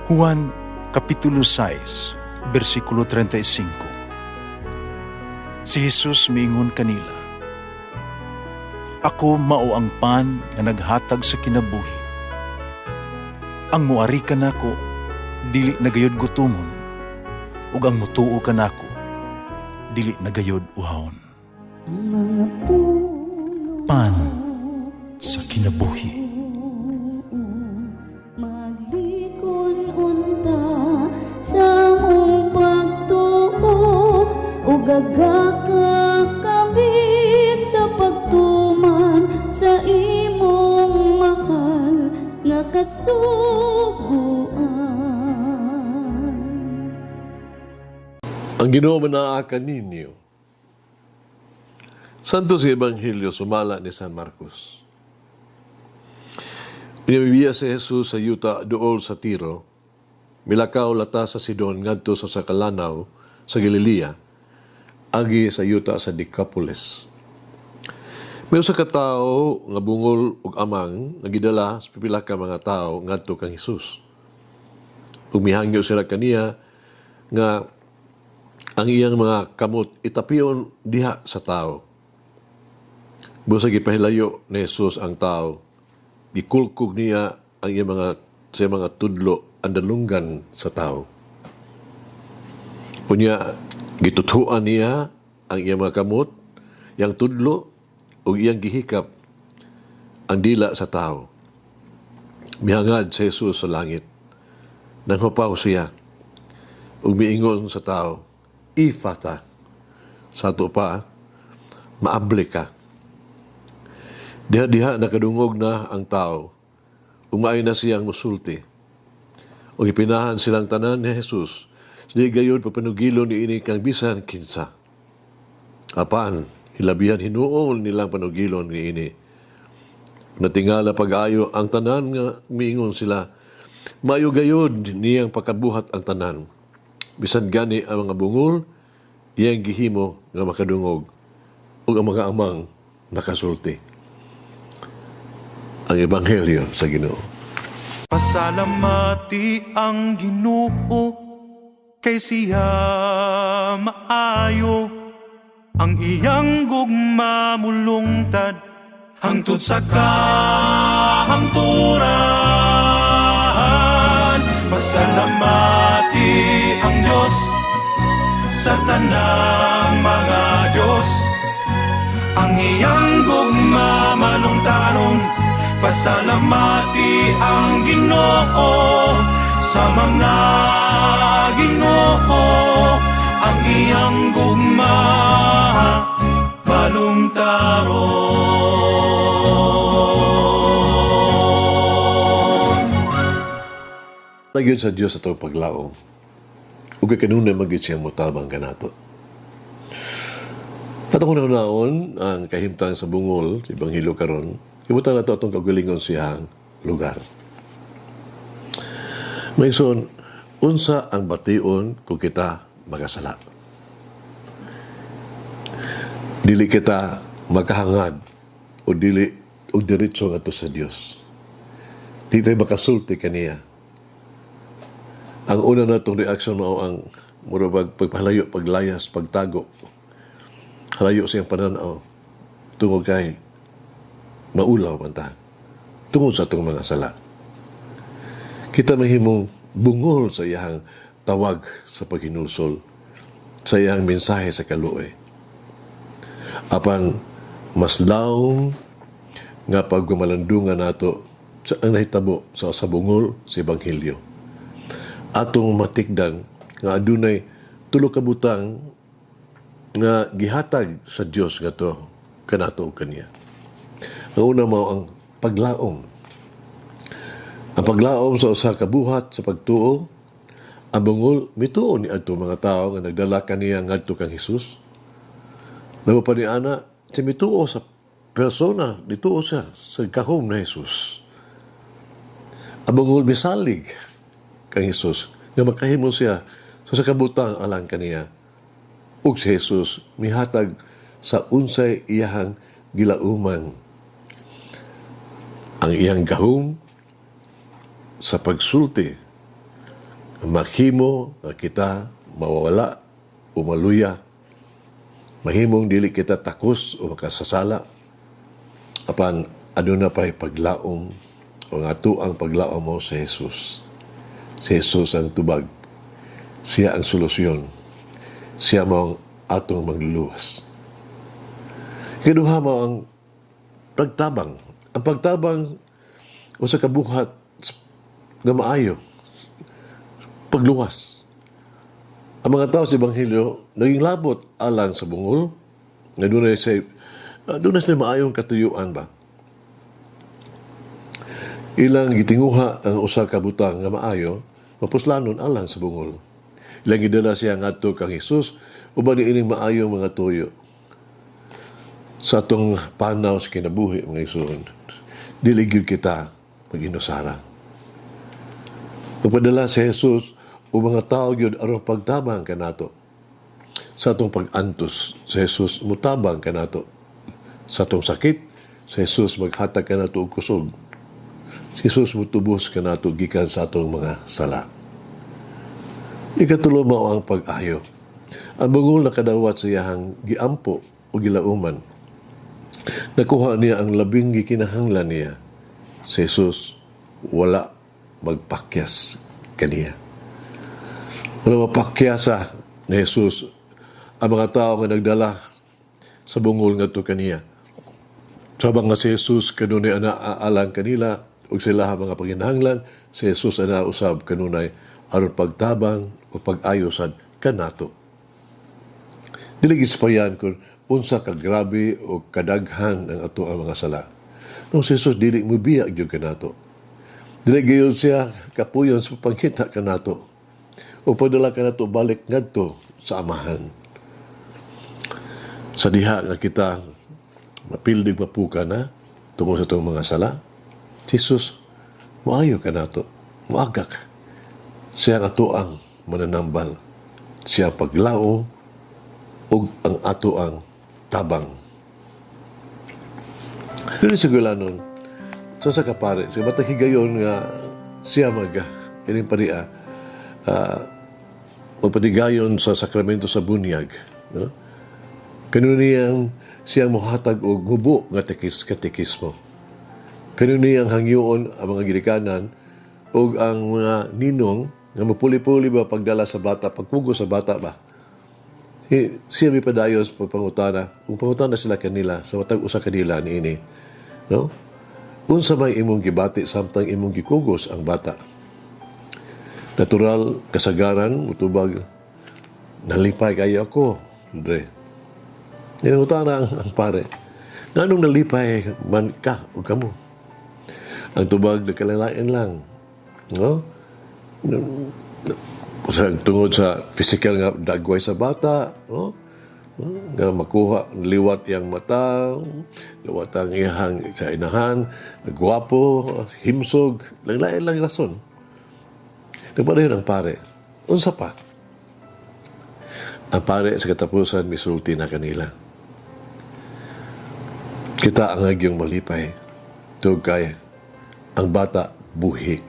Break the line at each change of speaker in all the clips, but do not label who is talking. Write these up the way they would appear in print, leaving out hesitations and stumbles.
Juan Kapitulo 6, versikulo 35. Si Jesus miingon kanila, "Ako mao ang pan nga naghatag sa kinabuhi. Ang muari kanako dili nagayod gutomon, ug ang mutuo kanako dili nagayod uhawon."
Ang mga puno
Pan sa kinabuhi.
maglikon unta sa mong pagtuo ug gagaka kami sa pagtuman sa imong mahal nga kasuguan.
Ang Ginoo manaakan ninyo. Santo si Ebanghelyo sumala ni San Marcos. Inabibiya si Jesus sa yuta duol sa Tiro, milakaw lata sa Sidon ngadto sa Sakalanaw sa Galilea, agi sa yuta sa Decapolis. May usa ka tawo nga bungol ug amang nagidala sa pipila ka mga tawo ngadto kang Hesus. Ug mihangyo sila kaniya nga ang iyang mga kamot itapion diha sa tao. Busa gipahilayo ni Jesus ang tao, gikulkog niya ang iyang mga tudlo andalunggan sa tao. Unya gitutuan niya ang iyang mga kamot, yang tudlo o iyang gihikap ang dila sa tao. Mihangad si Jesus sa langit. Nanghupaw siya ug miingon sa tao, "Ifata." Sa ato pa, maabli ka. Diha-diha nakadungog na ang tao. Umay na siyang musulti. O ipinahan silang tanan ni Jesus. Di gayon papanugilon ni ini kang bisan kinsa. Apan, hilabihan hinuon nilang panugilon ni ini. Natingala pag-ayo ang tanan nga miingon sila, maayo gayod niyang pakabuhat ang tanan. Bisan gani ang mga bungol, iyang gihimo nga makadungog ug ang mga amang nakasulti. Ang Ebanghelyo sa Ginoo.
Pasalamati ang Ginoo kay siya maayo, ang iyang gugma mulungtad hangtod sa kahangturan. Pasalamati ang Diyos sa tanang mga Diyos, ang iyang gugma malungtaron. Pasalamati ang Ginoo sa mga Ginoo, ang iyang gugma malungtaron.
Nagyod sa Diyos atong paglaom. Ug kanunay magid siya motabang kanato. Atong naon ang kahimtang sa bungol sa Ebanghelyo karon. Ibutan nato atong kagalingon siyang lugar. Mayson, unsa ang bation kung kita magasala? Dili kita makahangad o dili o diretso nga to sa Dios. Di tayo makasulti kaniya. Ang una natong reaksyon mao ang murabag pagpahalayo, paglayas, pagtago. Halayo siyang pananaw tungod kay maulaw man ta tungod sa atong mga sala. Kita mahimong bungol sa iyang tawag sa paghinulsol, sa iyang mensahe sa kaluoy. Apan mas laong nga pagmalandungan nato sa ang nahitabo sa bungol sa Ebanghelyo. Atong matikdan nga adunay tulo ka butang nga gihatag sa Dios nga to kanato kaniya. Ang una mo ang paglaom. Ang paglaom sa usa ka buhat sa pagtuo, ang bungol mituo ni adto mga tao nga nagdala kaniya ngadto kang Hesus. Namo pa ni ana si mituo sa persona, dituo siya sa kahom na Hesus. Ang bungol misalig kang Hesus nga makahimo siya sa kabutang alang kaniya. Ug si Hesus mihatag sa unsay iyahang gilauman. Ang iyang gahom sa pagsulti Maghimo nga kita mawawala o maluya. Mahimong dili kita takos o makasasala. Apan aduna pa'y paglaom o nga ang paglaom mo sa Jesus. Si Jesus ang tubag. Siya ang solusyon. Siya mo ang atong magluluwas. Kinuha mo ang pagtabang. Ang pagtabang o sa kabuhat na maayo. Pagluwas. Ang mga tao sa Ebanghelyo naging labot alang sa bungol. Na doon na sila maayong katuyuan ba? Ilang gitinguha ang usa ka butang nga maayo, mapuslanon alang sa bungol. Ilang gidala siya ngadto kang Hesus uban ining maayong mga tuyo. Sa atong panaw sa kinabuhi mga igsoon, dili gyud kita mag-inusara. Pagpadala si Jesus o mga tao gyud aron pagtabang kanato. Sa atong pag-antos, si Jesus mutabang kanato. Sa atong sakit, si Jesus maghatag kanato og kusog. Si Jesus mutubos kanato gikan sa atong mga sala. Ikatulo mao ang pag-ayo. Ang bungol nakadawat sa iyahang giampo o gilauman. Nakuha niya ang labing gikinahanglan niya. Si Jesus wala magpakyas kaniya. Wala mapakyasa ni Jesus ang mga tao nga nagdala sa bungol ngadto kaniya. Sabang nga si Jesus kanunay anaalang kanila ug sila mga panginahanglan, si Jesus ana usab kanunay aron pagtabang o pag-ayo sad kanato. Dili gispayan kun unsa ka grabe o kadaghan ang ato ang mga sala. No si Jesus dili mobiya gyud kanato. Dili gyud siya kapuyon sa pangkita kanato. O padala kanato balik ngadto sa amahan. Sa diha nga kita mapildig mapuka na tungod sa itong mga sala, Jesus, maayo ka na ito. Muagak. Siya ang atoang mananambal. Siya ang paglao o ang atoang tabang. Dili siguro nun, sa kapare, sa matang higayon nga siya ining paria, magpatigayon sa sakramento sa bunyag. No? Kanuniyang siyang muhatag og ngubo nga katekismo. Kanuniyang hangyoon ang mga ginikanan o ang mga ninong nga mapuli-puli ba pagdala sa bata, pagpugo sa bata ba. Siya may padayos pagpangutana. Kung pangutana sila kanila, sa matag usa kanila niini. No? Unsa may imong gibati samtang imong gikugos ang bata. Natural, kasagaran, utubag, nalipay kayo ako, Andre. Ninangutana ang pare, nganong nalipay man ka o kamo? Ang tubag na kalalain lang. No? Tungod sa physical nga dagway sa bata, no? Nga makuha, liwat yang mata, liwat ang iyang sa inahan, gwapo, himsog, lain lang rason. Nagpadayon ang pare. Unsa pa? Ang pare sa katapusan, misulti na kanila. Kita ang agyong malipay. Tugay. Ang bata, buhi.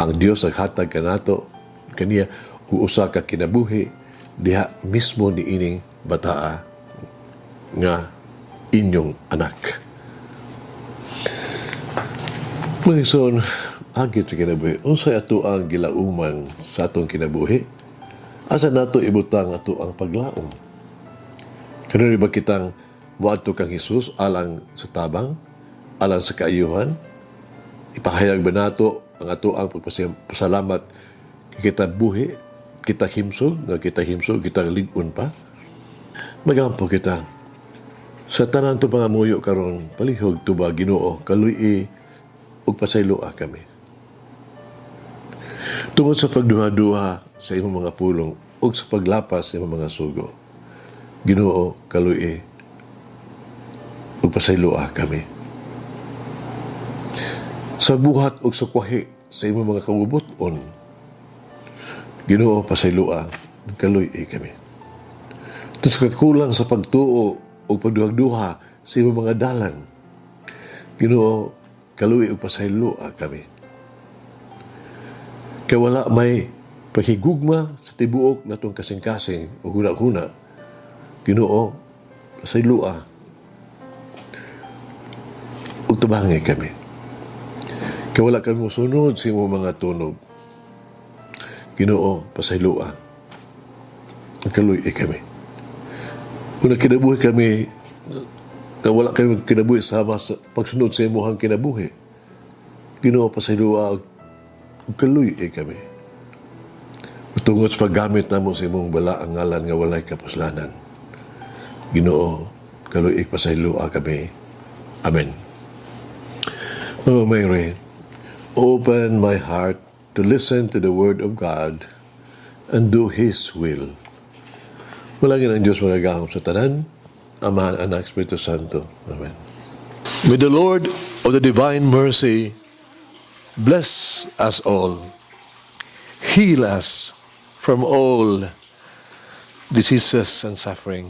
Ang Diyos naghatag kanato, kaniya, uusa ka kinabuhi, diha mismo ni ining bataa nga inyong anak. Mga son, agit sa kinabuhi. Unsay ato ang gilauman sa atong kinabuhi? Asa nato ibutang ato ang paglaom? Kanunay ba kitang moadto kang Hesus alang sa tabang, alang sa kaayuhan? Ipahayag ba nato ang ato ang pagpasalamat kita buhi, kita himsog, kita ligon pa? Magampo kita. Sa tanan to mga muyo karon, palihog to ba Ginoo, kaluy ug pasayloa kami. Tungod sa pagduha-duha sa imong mga pulong ug sa paglapas sa imong mga sugo, Ginoo, kaluy ug pasayloa kami. Sa buhat ug sa kwahi sa imong mga kabubuton, Ginoo, pasayloa, kaluy kami. Ito sa kakulang sa pagtuo o pagduhag-duha sa imong mga dalan, Ginoo, kaluy ug pasayloa kami. Kaya wala may paghigugma sa tibuok na itong kasing-kasing o huna-huna. Ginoo, pasaylua. Utabangi kami. Kaya wala kami musunod sa imong mga tunog. Ginoo, pasaylua. Kaluy kami. Kung kinabuhi kami, na wala kami kinabuhi sama sa pagsunod sa imuhang kinabuhi. Ginoo, pasaylua. Kaluy kami. Tungod sa paggamit namo sa imong bala ang ngalan nga walay kapuslanan. Ginoo, kaluy pasaylua kami. Amen. Oh Mary, open my heart to listen to the word of God and do His will. Malangin ang Diyos magagahom sa tanan, Amahan, Anak, Espiritu Santo. Amen. May the Lord of the divine mercy bless us all, heal us from all diseases and suffering.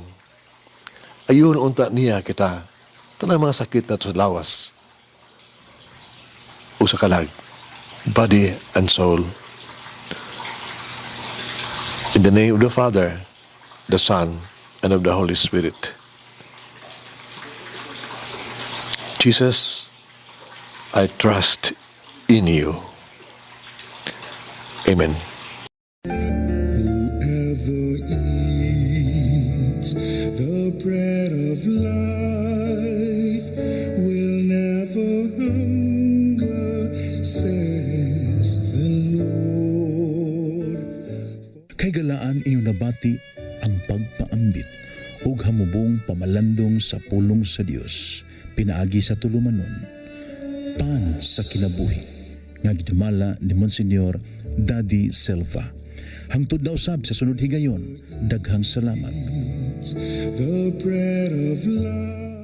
Ayun unta niya kita, tanang mga sakit na to sa lawas, o sa kalag, body and soul. In the name of the Father, the Son, and of the Holy Spirit. Jesus, I trust in you. Amen.
Whoever eats the bread of life will never hunger, says the Lord.
Kay galaan inyong nabati ang pagpaambit ug hamubong pamalandong sa pulong sa Dios pinaagi sa tulumanon pan sa kinabuhi nga gidumala ni Monsignor Daddy Silva. Hangtod na usab sa sunod higayon, daghang salamat.
The bread of life.